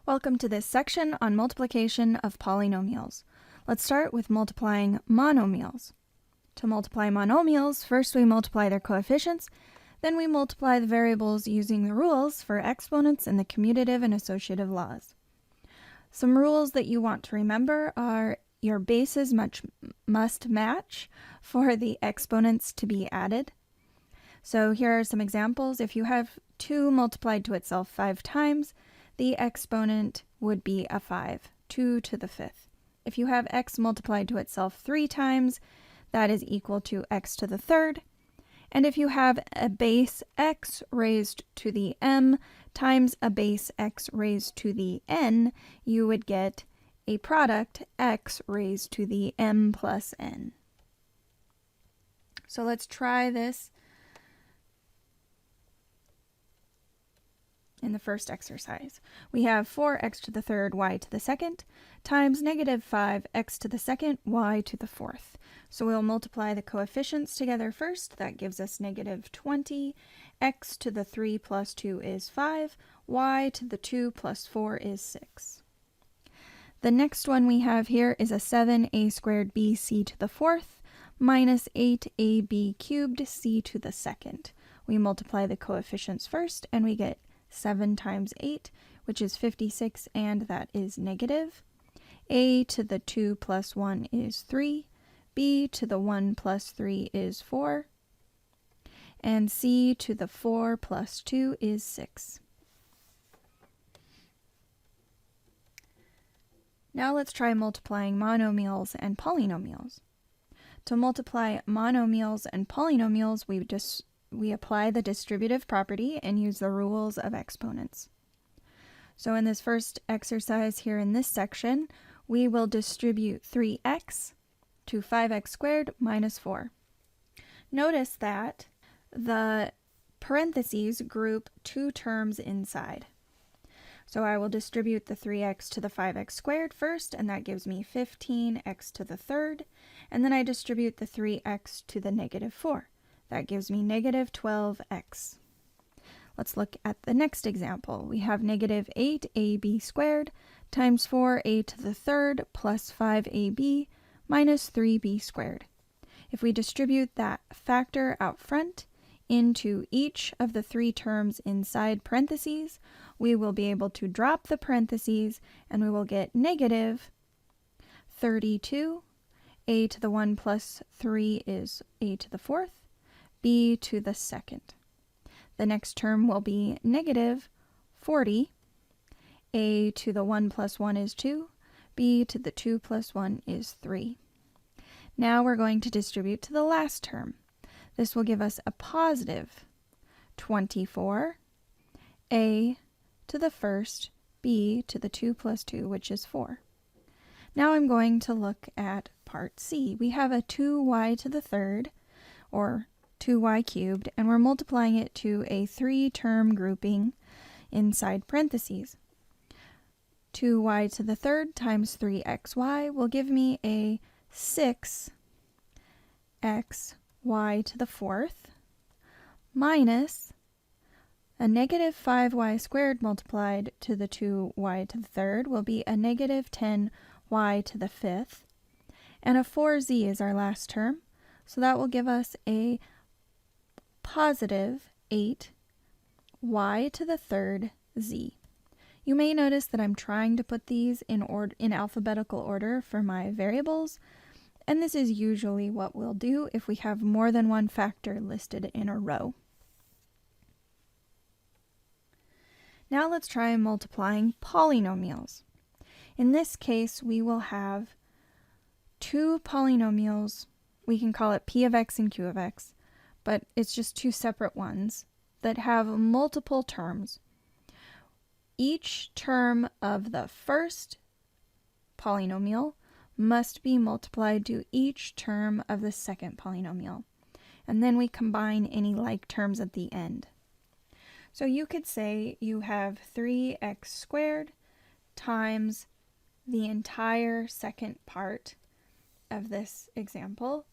Welcome to this section on multiplication of polynomials. Let's start with multiplying monomials. To multiply monomials, first we multiply their coefficients, then we multiply the variables using the rules for exponents and the commutative and associative laws. Some rules that you want to remember are your bases must match for the exponents to be added. So here are some examples. If you have 2 multiplied to itself 5 times, the exponent would be a 5, 2 to the 5th. If you have x multiplied to itself 3 times, that is equal to x to the 3rd. And if you have a base x raised to the m times a base x raised to the n, you would get a product x raised to the m plus n. So let's try this in the first exercise. We have 4x to the 3rd y to the 2nd times negative 5x to the 2nd y to the 4th. So we'll multiply the coefficients together first. That gives us negative 20. X to the 3 plus 2 is 5. Y to the 2 plus 4 is 6. The next one we have here is a 7a squared bc to the 4th minus 8ab cubed c to the 2nd. We multiply the coefficients first and we get 7 times 8, which is 56, and that is negative. A to the 2 plus 1 is 3. B to the 1 plus 3 is 4. And C to the 4 plus 2 is 6. Now let's try multiplying monomials and polynomials. To multiply monomials and polynomials, we apply the distributive property and use the rules of exponents. So in this first exercise here in this section, we will distribute 3x to 5x squared minus 4. Notice that the parentheses group 2 terms inside. So I will distribute the 3x to the 5x squared first, and that gives me 15x to the 3rd, and then I distribute the 3x to the negative 4. That gives me negative 12x. Let's look at the next example. We have negative 8ab squared times 4a to the 3rd plus 5ab minus 3b squared. If we distribute that factor out front into each of the 3 terms inside parentheses, we will be able to drop the parentheses and we will get negative 32. A to the 1 plus 3 is a to the 4th. B to the 2nd. The next term will be negative 40. A to the 1 plus 1 is 2. B to the 2 plus 1 is 3. Now we're going to distribute to the last term. This will give us a positive 24. A to the 1st. B to the 2 plus 2, which is 4. Now I'm going to look at part C. We have a 2y to the 3rd, or 2y cubed, and we're multiplying it to a 3-term grouping inside parentheses. 2y to the 3rd times 3xy will give me a 6xy to the 4th minus a negative 5y squared multiplied to the 2y to the 3rd will be a negative 10y to the 5th, and a 4z is our last term, so that will give us a positive 8y to the 3rd z. You may notice that I'm trying to put these in alphabetical order for my variables, and this is usually what we'll do if we have more than one factor listed in a row. Now let's try multiplying polynomials. In this case, we will have 2 polynomials. We can call it p of x and q of x, but it's just 2 separate ones that have multiple terms. Each term of the first polynomial must be multiplied to each term of the second polynomial, and then we combine any like terms at the end. So you could say you have 3x squared times the entire second part of this example,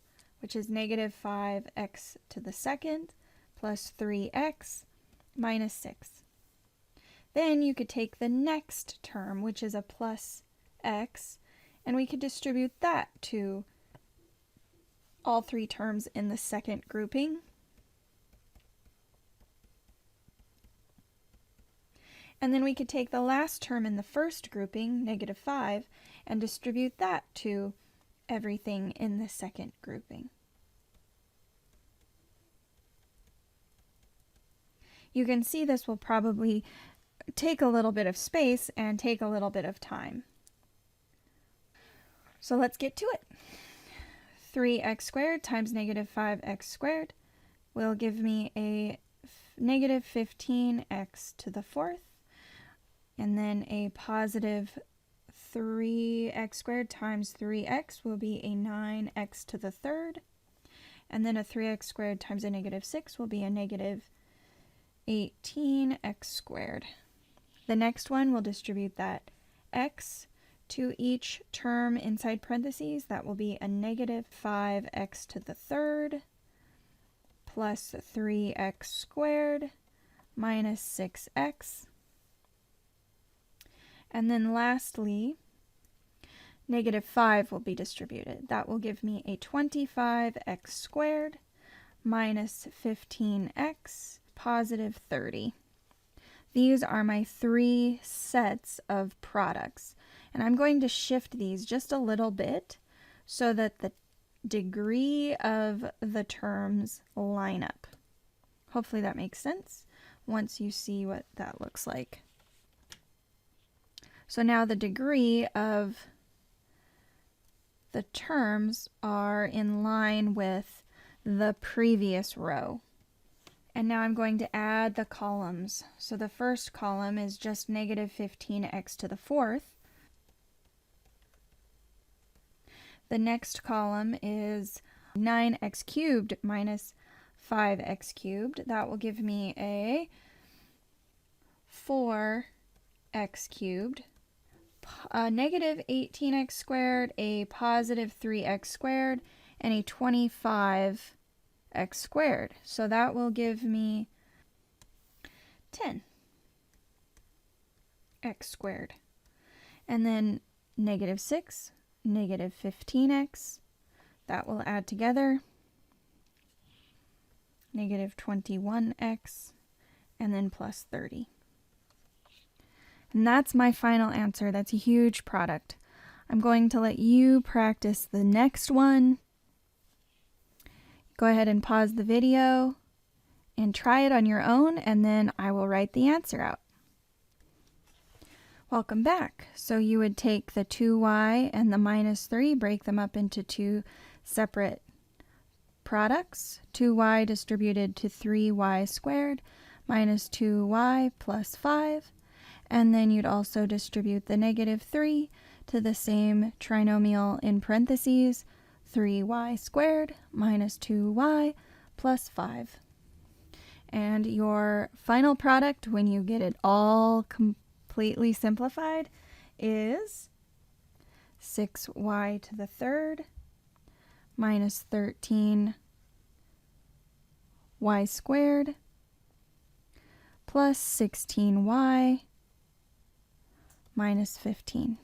which is negative 5x to the 2nd plus 3x minus 6. Then you could take the next term, which is a plus x, and we could distribute that to all three terms in the second grouping. And then we could take the last term in the first grouping, -5, and distribute that to everything in the second grouping. You can see this will probably take a little bit of space and take a little bit of time. So let's get to it. 3x squared times -5x squared will give me a -15x to the fourth, and then a positive 3x squared times 3x will be a 9x to the third, and then a 3x squared times a -6 will be a -18x squared. The next one will distribute that x to each term inside parentheses. That will be a -5x to the third plus 3x squared minus 6x. And then lastly, -5 will be distributed. That will give me a 25x squared minus 15x, positive 30. These are my three sets of products. And I'm going to shift these just a little bit so that the degree of the terms line up. Hopefully that makes sense once you see what that looks like. So now the degree of the terms are in line with the previous row. And now I'm going to add the columns. So the first column is just -15x to the fourth. The next column is 9x cubed minus 5x cubed. That will give me a 4x cubed, a -18x squared, a positive 3x squared, and a 25x squared. So that will give me 10x squared. And then -6, -15x, that will add together, -21x, and then plus 30. And that's my final answer. That's a huge product. I'm going to let you practice the next one. Go ahead and pause the video and try it on your own, and then I will write the answer out. Welcome back. So you would take the 2y and the -3, break them up into two separate products. 2y distributed to 3y squared minus 2y plus 5. And then you'd also distribute the -3 to the same trinomial in parentheses, 3y squared minus 2y plus 5. And your final product, when you get it all completely simplified, is 6y to the third minus 13y squared plus 16y minus 15.